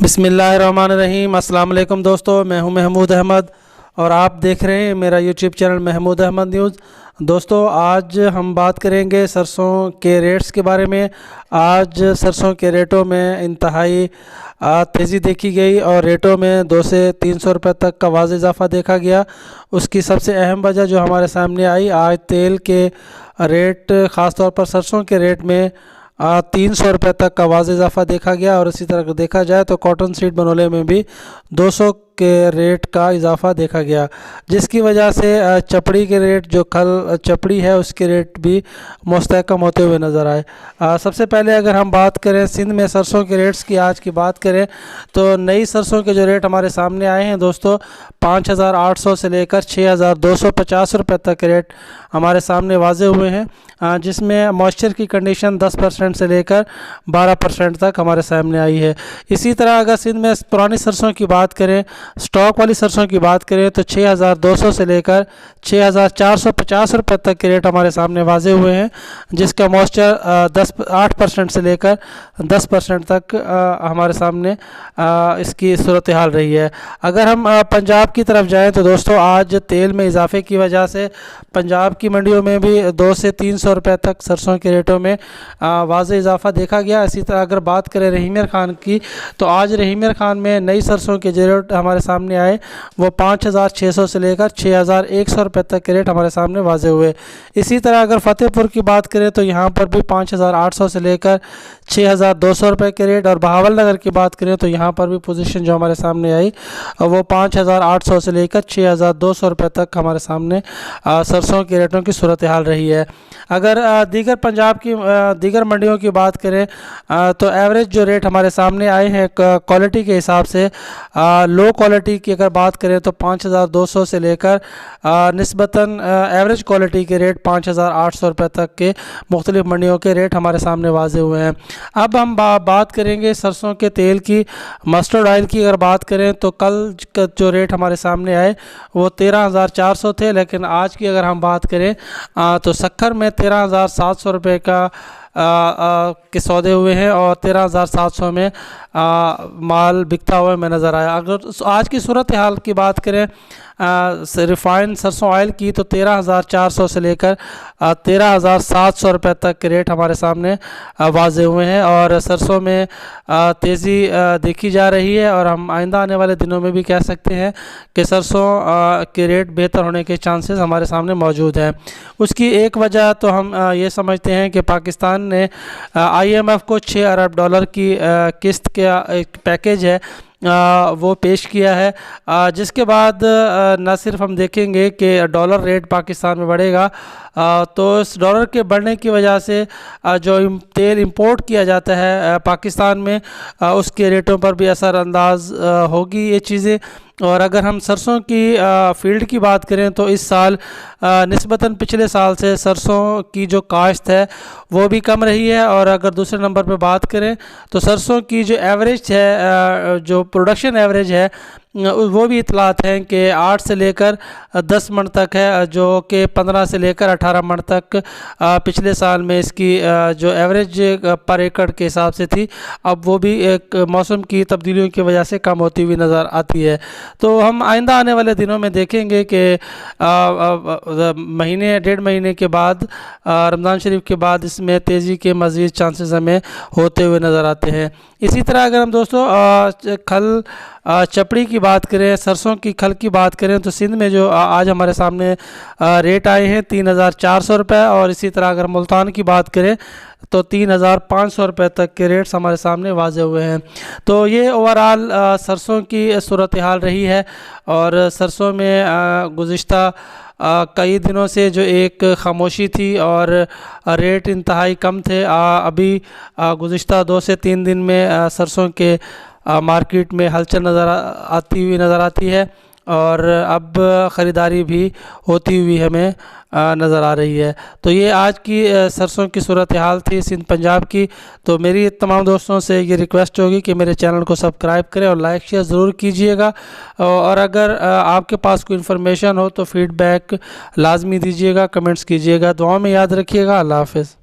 بسم اللہ الرحمن الرحیم۔ السلام علیکم دوستو، میں ہوں محمود احمد اور آپ دیکھ رہے ہیں میرا YouTube channel Mahmood Ahmed news. دوستو آج ہم بات کریں گے سرسوں کے ریٹس کے بارے میں۔ آج سرسوں کے ریٹوں میں انتہائی تیزی دیکھی گئی اور ریٹوں میں 200 سے 300 روپے تک کا واضح اضافہ دیکھا گیا۔ اس کی سب سے اہم وجہ جو ہمارے سامنے آئی، آج تیل کے ریٹ خاص طور پر سرسوں کے ریٹ میں 300 روپے تک کا واضح اضافہ دیکھا گیا، اور اسی طرح دیکھا جائے تو کاٹن سیڈ بنولے میں بھی 200 کے ریٹ کا اضافہ دیکھا گیا، جس کی وجہ سے چپڑی کے ریٹ جو کھل چپڑی ہے اس کے ریٹ بھی مستحکم ہوتے ہوئے نظر آئے۔ سب سے پہلے اگر ہم بات کریں سندھ میں سرسوں کے ریٹس کی، آج کی بات کریں تو نئی سرسوں کے جو ریٹ ہمارے سامنے آئے ہیں دوستو، 5800 سے لے کر 6250 روپے تک ریٹ ہمارے سامنے واضح ہوئے ہیں، جس میں موئسچر کی کنڈیشن 10% سے لے کر 12% تک ہمارے سامنے آئی ہے۔ اسی طرح اگر سندھ میں پرانی سرسوں کی بات کریں، سٹاک والی سرسوں کی بات کریں تو 6200 سے لے کر 6450 روپے تک کے ریٹ ہمارے سامنے واضح ہوئے ہیں، جس کا موئسچر 8% سے لے کر 10% تک ہمارے سامنے اس کی صورتحال رہی ہے۔ اگر ہم پنجاب کی طرف جائیں تو دوستو آج تیل میں اضافے کی وجہ سے پنجاب کی منڈیوں میں بھی 200 سے 300 روپے تک سرسوں کے ریٹوں میں واضح اضافہ دیکھا گیا۔ اسی طرح اگر بات کریں رحیمر خان کی تو آج رحیمر خان میں نئی سرسوں کے جو ریٹ ہمارے سامنے آئے وہ 5600 سے لے کر 6100 روپے تک کے ریٹ ہمارے سامنے واضح ہوئے۔ اسی طرح اگر فتح پور کی بات کریں تو یہاں پر بھی 5800 سے لے کر 6200 روپے کے ریٹ، اور بہاول نگر کی بات کریں تو یہاں پر بھی پوزیشن جو ہمارے سامنے آئی وہ 5800 سے لے کر 6200 روپے تک ہمارے سامنے سرسوں کے ریٹوں کی صورتحال رہی ہے۔ اگر دیگر پنجاب کی دیگر منڈیوں کی بات کریں تو ایوریج جو ریٹ ہمارے سامنے آئے ہیں کوالٹی کے حساب سے، لو کوالٹی کی اگر بات کریں تو 5200 سے لے کر نسبتاً ایوریج کوالٹی کے ریٹ 5800 روپے تک کے مختلف منڈیوں کے ریٹ ہمارے سامنے واضح ہوئے ہیں۔ اب ہم بات کریں گے سرسوں کے تیل کی۔ مسٹرڈ آئل کی اگر بات کریں تو کل جو ریٹ ہمارے سامنے آئے وہ 13400 تھے، لیکن آج کی اگر ہم بات کریں تو سکھر میں 13700 روپے کا کے سودے ہوئے ہیں، اور 13700 میں مال بکتا ہوا میں نظر آیا۔ اگر آج کی صورتحال کی بات کریں ریفائن سرسوں آئل کی تو 13400 سے لے کر 13700 روپے تک کے ریٹ ہمارے سامنے واضح ہوئے ہیں، اور سرسوں میں تیزی دیکھی جا رہی ہے، اور ہم آئندہ آنے والے دنوں میں بھی کہہ سکتے ہیں کہ سرسوں کے ریٹ بہتر ہونے کے چانسز ہمارے سامنے موجود ہیں۔ اس کی ایک وجہ تو ہم یہ سمجھتے ہیں کہ پاکستان نے IMF کو $6 ارب کی قسط کا ایک پیکیج ہے وہ پیش کیا ہے، جس کے بعد نہ صرف ہم دیکھیں گے کہ ڈالر ریٹ پاکستان میں بڑھے گا، تو اس ڈالر کے بڑھنے کی وجہ سے جو تیل امپورٹ کیا جاتا ہے پاکستان میں اس کے ریٹوں پر بھی اثر انداز ہوگی یہ چیزیں۔ اور اگر ہم سرسوں کی فیلڈ کی بات کریں تو اس سال نسبتاً پچھلے سال سے سرسوں کی جو کاشت ہے وہ بھی کم رہی ہے، اور اگر دوسرے نمبر پہ بات کریں تو سرسوں کی جو ایوریج ہے، جو پروڈکشن ایوریج ہے، وہ بھی اطلاعات ہیں کہ 8 سے لے کر 10 من تک ہے، جو کہ 15 سے لے کر 18 من تک پچھلے سال میں اس کی جو ایوریج پر ایکڑ کے حساب سے تھی، اب وہ بھی ایک موسم کی تبدیلیوں کی وجہ سے کم ہوتی ہوئی نظر آتی ہے۔ تو ہم آئندہ آنے والے دنوں میں دیکھیں گے کہ مہینے 1.5 مہینے کے بعد رمضان شریف کے بعد اس میں تیزی کے مزید چانسز ہمیں ہوتے ہوئے نظر آتے ہیں۔ اسی طرح اگر ہم دوستو کھل چپڑی کی بات کریں، سرسوں کی کھل کی بات کریں تو سندھ میں جو آج ہمارے سامنے ریٹ آئے ہیں 3400 روپے، اور اسی طرح اگر ملتان کی بات کریں تو 3500 روپے تک کے ریٹس ہمارے سامنے واضح ہوئے ہیں۔ تو یہ اوورآل سرسوں کی صورتحال رہی ہے، اور سرسوں میں گزشتہ کئی دنوں سے جو ایک خاموشی تھی اور ریٹ انتہائی کم تھے، ابھی گزشتہ 2 سے 3 دن میں سرسوں کے مارکیٹ میں ہلچل نظر آتی ہے، اور اب خریداری بھی ہوتی ہوئی ہمیں نظر آ رہی ہے۔ تو یہ آج کی سرسوں کی صورتحال تھی سندھ پنجاب کی۔ تو میری تمام دوستوں سے یہ ریکویسٹ ہوگی کہ میرے چینل کو سبسکرائب کریں اور لائک شیئر ضرور کیجئے گا، اور اگر آپ کے پاس کوئی انفارمیشن ہو تو فیڈ بیک لازمی دیجئے گا، کمنٹس کیجئے گا۔ دعاؤں میں یاد رکھیے گا۔ اللہ حافظ۔